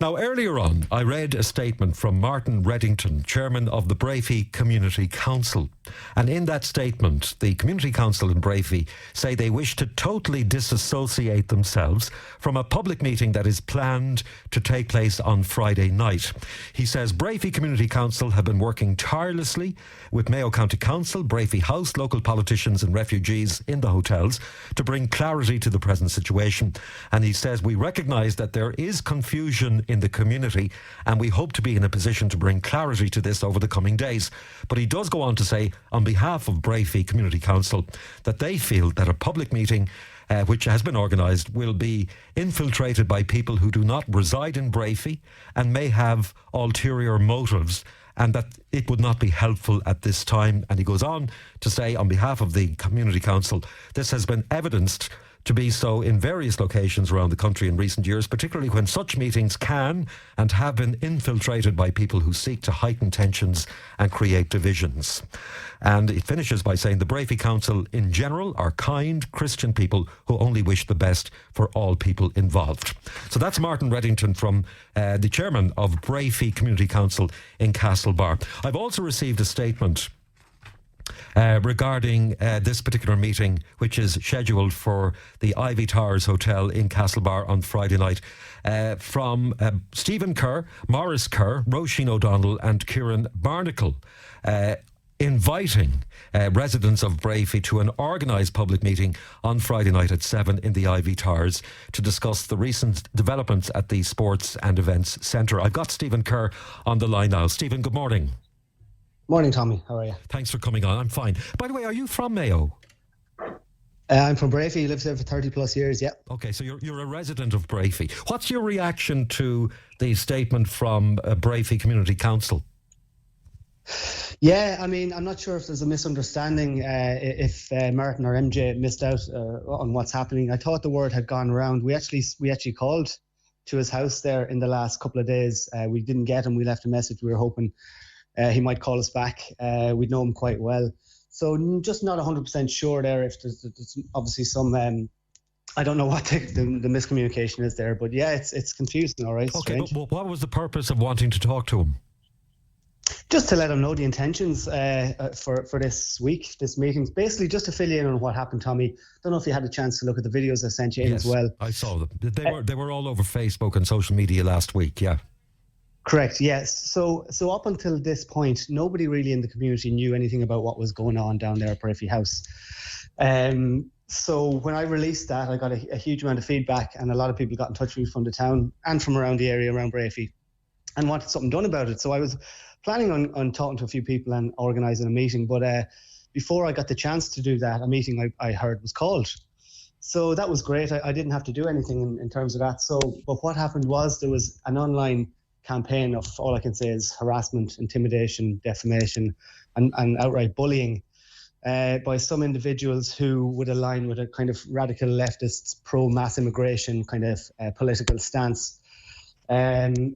Now, earlier on, I read a statement from Martin Reddington, chairman of the Breaffy Community Council. And in that statement, the Community Council in Breaffy say they wish to totally disassociate themselves from a public meeting that is planned to take place on Friday night. He says Breaffy Community Council have been working tirelessly with Mayo County Council, Breaffy House, local politicians and refugees in the hotels to bring clarity to the present situation. And he says we recognise that there is confusion in the community and we hope to be in a position to bring clarity to this over the coming days. But he does go on to say, on behalf of Breaffy Community Council, that they feel that a public meeting which has been organised will be infiltrated by people who do not reside in Breaffy and may have ulterior motives, and that it would not be helpful at this time. And he goes on to say, on behalf of the Community Council, this has been evidenced to be so in various locations around the country in recent years, particularly when such meetings can and have been infiltrated by people who seek to heighten tensions and create divisions. And it finishes by saying the Breaffy Council in general are kind Christian people who only wish the best for all people involved. So that's Martin Reddington from the chairman of Breaffy Community Council in Castlebar. I've also received a statement regarding this particular meeting, which is scheduled for the Ivy Towers Hotel in Castlebar on Friday night, from Stephen Kerr, Maurice Kerr, Roisin O'Donnell and Kieran Barnacle, inviting residents of Breaffy to an organised public meeting on Friday night at 7 in the Ivy Towers to discuss the recent developments at the Sports and Events Centre. I've got Stephen Kerr on the line now. Stephen, good morning. Morning, Tommy. How are you? Thanks for coming on. I'm fine. By the way, are you from Mayo? I'm from Breaffy. Lived there for 30 plus years, yeah. Okay, so you're a resident of Breaffy. What's your reaction to the statement from Breaffy Community Council? Yeah, I mean, I'm not sure if there's a misunderstanding, if Martin or MJ missed out on what's happening. I thought the word had gone around. We actually called to his house there in the last couple of days. We didn't get him. We left a message. We were hoping he might call us back. We know him quite well. So just not 100% sure there if there's obviously some, I don't know what the miscommunication is there. But yeah, it's confusing, all right. Okay, but what was the purpose of wanting to talk to him? Just to let him know the intentions for this week, this meeting. Basically, just to fill you in on what happened, Tommy. Don't know if you had a chance to look at the videos I sent you in as well. I saw them. They were all over Facebook and social media last week, yeah. Correct, yes. So up until this point, nobody really in the community knew anything about what was going on down there at Breaffy House. So when I released that, I got a huge amount of feedback, and a lot of people got in touch with me from the town and from around the area around Breaffy and wanted something done about it. So I was planning on talking to a few people and organising a meeting, but before I got the chance to do that, a meeting I heard was called. So that was great. I didn't have to do anything in terms of that. But what happened was there was an online campaign of, all I can say is harassment, intimidation, defamation and outright bullying by some individuals who would align with a kind of radical leftist pro-mass immigration kind of political stance.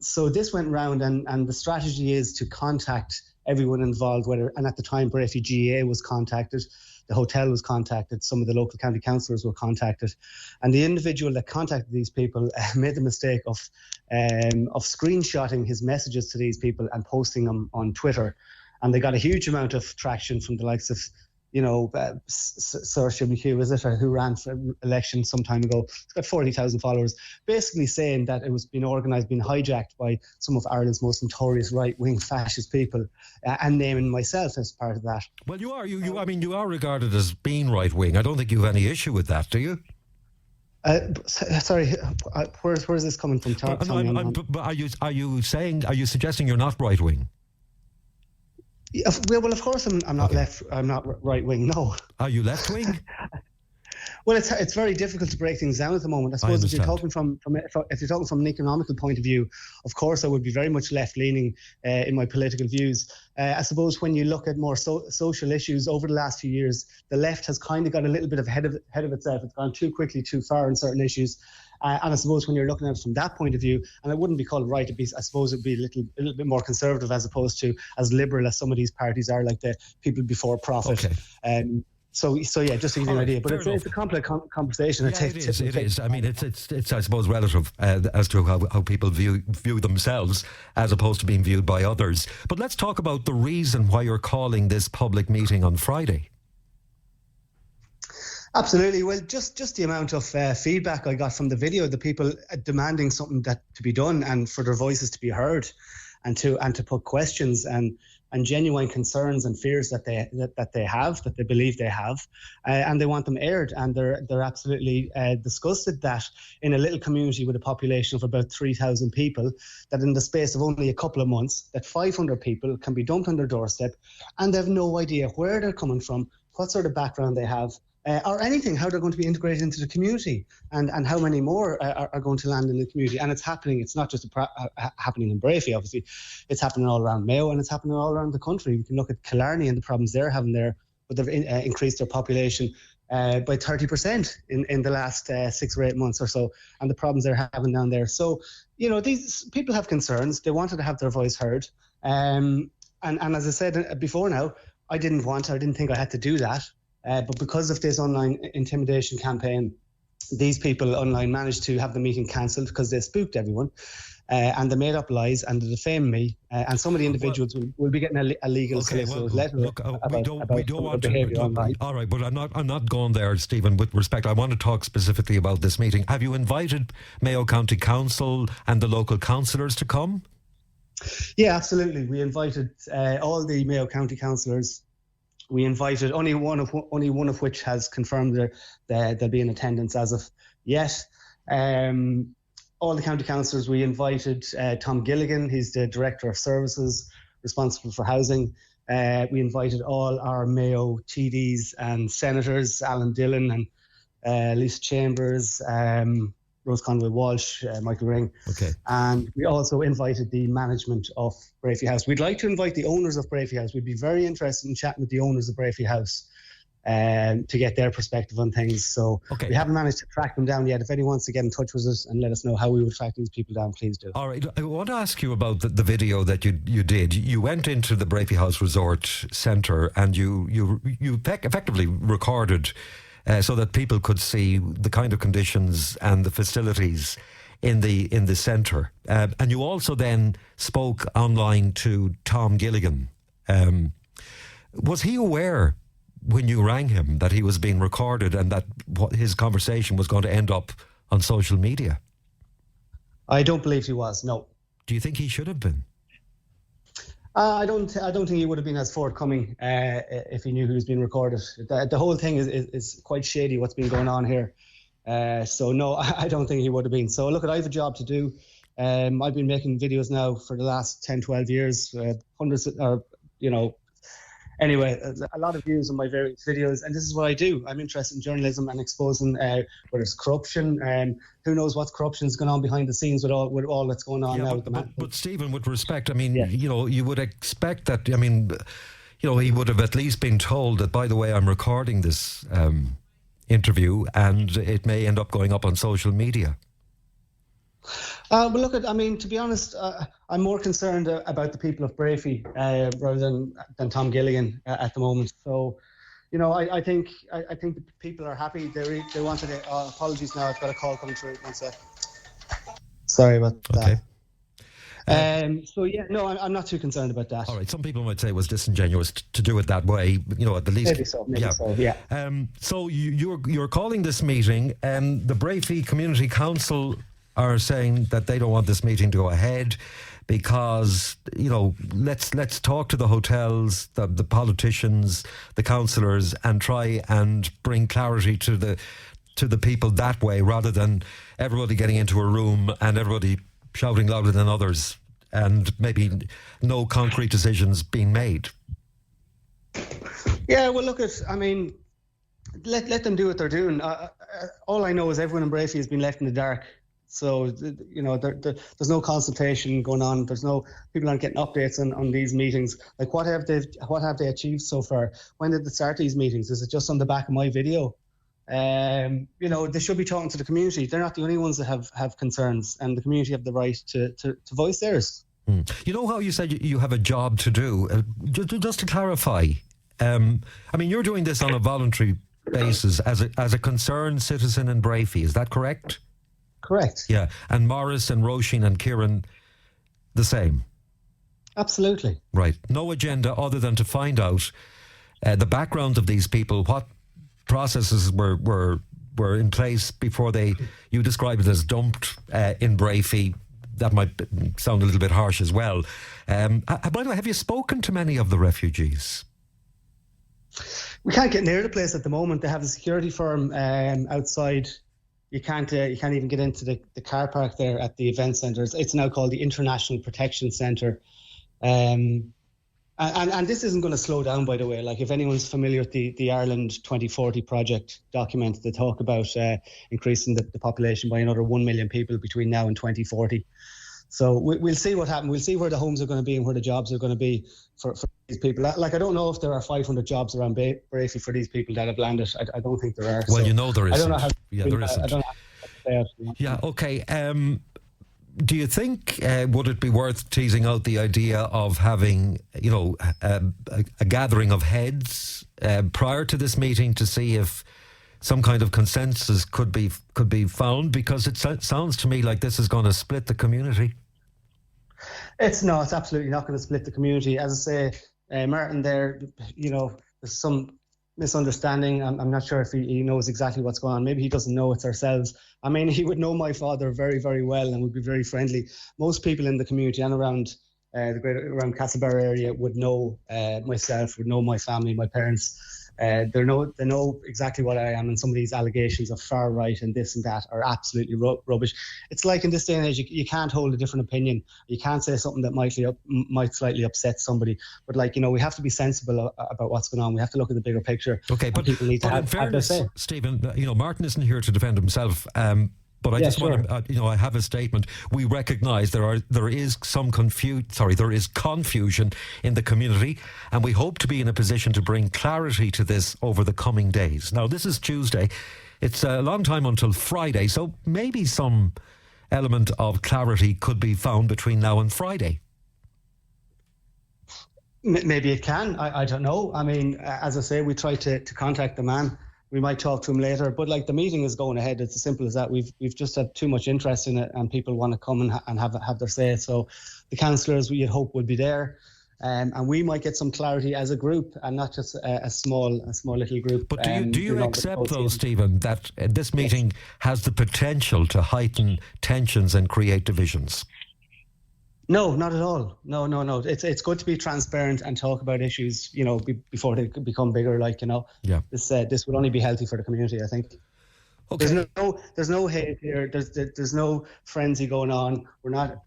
So this went round and the strategy is to contact everyone involved, and at the time Breaffy GA was contacted, the hotel was contacted, some of the local county councillors were contacted, and the individual that contacted these people made the mistake of screenshotting his messages to these people and posting them on Twitter, and they got a huge amount of traction from the likes of, Saoirse McHugh, is it, or who ran for election some time ago. It's got 40,000 followers, basically saying that it was being organised, being hijacked by some of Ireland's most notorious right-wing fascist people, and naming myself as part of that. Well, you are. You are regarded as being right-wing. I don't think you have any issue with that, do you? Sorry, where's this coming from? Are you suggesting you're not right-wing? Well, of course I'm not left. I'm not right wing. No. Are you left wing? Well, it's very difficult to break things down at the moment. I suppose if you're talking from an economical point of view, of course I would be very much left leaning in my political views. I suppose when you look at more social issues over the last few years, the left has kind of got a little bit ahead of itself. It's gone too quickly, too far in certain issues. And I suppose when you're looking at it from that point of view, and it wouldn't be called right, I suppose it'd be a little bit more conservative as opposed to as liberal as some of these parties are, like the people before profit. Okay. So yeah, just to give you an idea. But it's a complex conversation. Yeah, it is. I mean, it's I suppose relative as to how people view themselves as opposed to being viewed by others. But let's talk about the reason why you're calling this public meeting on Friday. Absolutely. Well, just the amount of feedback I got from the video, the people demanding something that to be done and for their voices to be heard, and to put questions and genuine concerns and fears that they believe they have, and they want them aired. And they're absolutely disgusted that in a little community with a population of about 3,000 people, that in the space of only a couple of months, that 500 people can be dumped on their doorstep, and they have no idea where they're coming from, what sort of background they have, or anything, how they're going to be integrated into the community, and how many more are going to land in the community. And it's happening. It's not just happening in Breaffy, obviously. It's happening all around Mayo, and it's happening all around the country. We can look at Killarney and the problems they're having there, but they've increased their population by 30% in the last 6 or 8 months or so, and the problems they're having down there. So, these people have concerns. They wanted to have their voice heard. And as I said before now, I didn't think I had to do that. But because of this online intimidation campaign, these people online managed to have the meeting cancelled because they spooked everyone, and they made up lies and they defamed me. And some of the individuals will be getting a legal solicitor's letter we don't want behaviour online. All right, but I'm not going there, Stephen. With respect, I want to talk specifically about this meeting. Have you invited Mayo County Council and the local councillors to come? Yeah, absolutely. We invited all the Mayo County councillors. We invited only one of which has confirmed they'll be in attendance as of yet. All the county councillors, we invited Tom Gilligan. He's the Director of Services responsible for housing. We invited all our Mayo TDs and senators, Alan Dillon and Lisa Chambers, Rose Conway Walsh, Michael Ring. Okay. And we also invited the management of Breaffy House. We'd like to invite the owners of Breaffy House. We'd be very interested in chatting with the owners of Breaffy House to get their perspective on things. So we haven't managed to track them down yet. If anyone wants to get in touch with us and let us know how we would track these people down, please do. All right. I want to ask you about the video that you did. You went into the Breaffy House Resort Centre and you effectively recorded so that people could see the kind of conditions and the facilities in the centre. And you also then spoke online to Tom Gilligan. Was he aware when you rang him that he was being recorded and that his conversation was going to end up on social media? I don't believe he was, no. Do you think he should have been? I don't think he would have been as forthcoming if he knew he was being recorded. The whole thing is quite shady, what's been going on here. So no, I don't think he would have been. So look, I have a job to do. I've been making videos now for the last 10, 12 years, hundreds or, anyway, a lot of views on my various videos, and this is what I do. I'm interested in journalism and exposing whether it's corruption, who knows what corruption is going on behind the scenes with all that's going on now. But Stephen, with respect, I mean, you would expect that, I mean, he would have at least been told that, by the way, I'm recording this interview and it may end up going up on social media. Well, look, to be honest, I'm more concerned about the people of Breaffy rather than Tom Gilligan at the moment. So, I think the people are happy. They wanted apologies now. I've got a call coming through. One sec. Sorry about that. Okay. So yeah, no, I'm not too concerned about that. All right. Some people might say it was disingenuous to do it that way. At the least. Maybe so. Yeah. So you're calling this meeting, and the Breaffy Community Council are saying that they don't want this meeting to go ahead because, let's talk to the hotels, the politicians, the councillors, and try and bring clarity to the people that way, rather than everybody getting into a room and everybody shouting louder than others and maybe no concrete decisions being made. Yeah, well, look, let them do what they're doing. All I know is everyone in Breaffy has been left in the dark. So, there's no consultation going on. People aren't getting updates on these meetings. Like, what have they achieved so far? When did they start these meetings? Is it just on the back of my video? They should be talking to the community. They're not the only ones that have concerns, and the community have the right to voice theirs. You know how you said you have a job to do? Just to clarify, I mean, you're doing this on a voluntary basis as a concerned citizen in Breaffy. Is that correct? Correct. Yeah. And Morris and Roisin and Kieran, the same? Absolutely. Right. No agenda other than to find out the background of these people, what processes were in place before you describe it as dumped in Breaffy. That might sound a little bit harsh as well. By the way, have you spoken to many of the refugees? We can't get near the place at the moment. They have a security firm outside. You can't even get into the car park there at the event centre. It's now called the International Protection Centre. And this isn't going to slow down, by the way. Like, if anyone's familiar with the Ireland 2040 project document, they talk about increasing the population by another 1 million people between now and 2040. So we'll see what happens. We'll see where the homes are going to be and where the jobs are going to be for these people. Like, I don't know if there are 500 jobs around Breaffy for these people that have landed. I don't think there are. Well, so there isn't. I don't know how. Yeah, there isn't. I don't know how to say it. Yeah, okay. Do you think would it be worth teasing out the idea of having, a gathering of heads prior to this meeting to see if some kind of consensus could be found? Because it sounds to me like this is going to split the community. It's absolutely not going to split the community. As I say, Martin, there's some misunderstanding. I'm not sure if he knows exactly what's going on. Maybe he doesn't know it's ourselves. I mean, he would know my father very, very well and would be very friendly. Most people in the community and around around Castlebar area would know myself, would know my family, my parents. They know exactly what I am, and some of these allegations of far right and this and that are absolutely rubbish. It's like, in this day and age, you can't hold a different opinion. You can't say something that might slightly upset somebody. But we have to be sensible about what's going on. We have to look at the bigger picture. Okay, but people need to have their say. Stephen, Martin isn't here to defend himself. But I just want to, I have a statement. We recognise there is confusion in the community, and we hope to be in a position to bring clarity to this over the coming days. Now, this is Tuesday. It's a long time until Friday, so maybe some element of clarity could be found between now and Friday. Maybe it can. I don't know. I mean, as I say, we try to contact the man. We might talk to him later, but the meeting is going ahead. It's as simple as that. We've just had too much interest in it, and people want to come and have their say. So the councillors, we'd hope, would be there, and we might get some clarity as a group, and not just a small little group. But do you accept, though, Stephen, that this meeting has the potential to heighten tensions and create divisions? No, not at all. No. It's good to be transparent and talk about issues, before they become bigger. Yeah. This would only be healthy for the community, I think. Okay. There's no hate here. There's no frenzy going on. We're not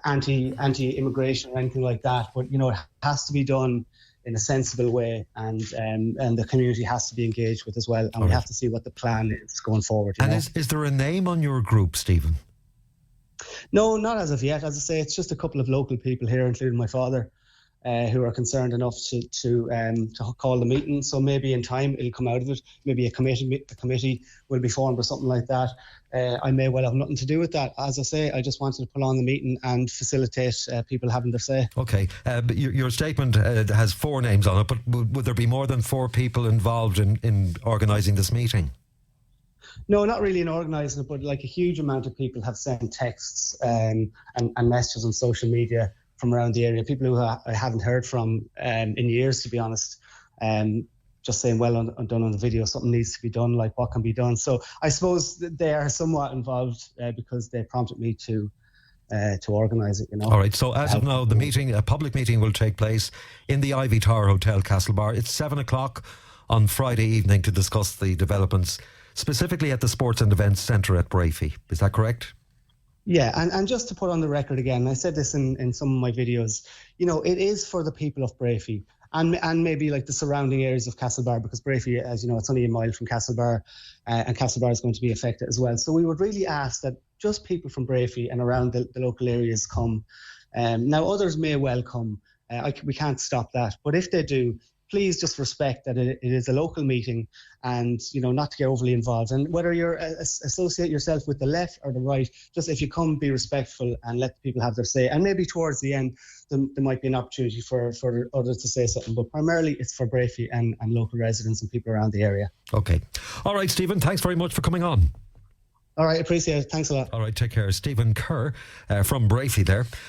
anti-immigration or anything like that. But it has to be done in a sensible way, and the community has to be engaged with as well. And we have to see what the plan is going forward. And is there a name on your group, Stephen? No, not as of yet. As I say, it's just a couple of local people here, including my father, who are concerned enough to call the meeting. So maybe in time it'll come out of it. Maybe a committee will be formed or something like that. I may well have nothing to do with that. As I say, I just wanted to put on the meeting and facilitate people having their say. Okay, but your statement has 4 names on it, but would there be more than 4 people involved in organising this meeting? No, not really in organising it, but a huge amount of people have sent texts and messages on social media from around the area. People who I haven't heard from in years, to be honest, just saying, well done on the video, something needs to be done, what can be done. So I suppose they are somewhat involved because they prompted me to organise it. All right, so as of now, a public meeting will take place in the Ivy Tower Hotel, Castlebar. It's 7:00 on Friday evening to discuss the developments, specifically at the Sports and Events Centre at Breaffy. Is that correct? Yeah, and just to put on the record again, I said this in some of my videos, it is for the people of Breaffy and maybe the surrounding areas of Castlebar, because Breaffy, as you know, it's only a mile from Castlebar, and Castlebar is going to be affected as well. So we would really ask that just people from Breaffy and around the local areas come. Now, others may well come. We can't stop that. But if they do, please just respect that it is a local meeting, and not to get overly involved. And whether you're associate yourself with the left or the right, just if you come, be respectful and let people have their say. And maybe towards the end there might be an opportunity for others to say something, but primarily it's for Breaffy and local residents and people around the area. Okay. All right, Stephen, thanks very much for coming on. All right, appreciate it. Thanks a lot. All right, take care. Stephen Kerr from Breaffy there.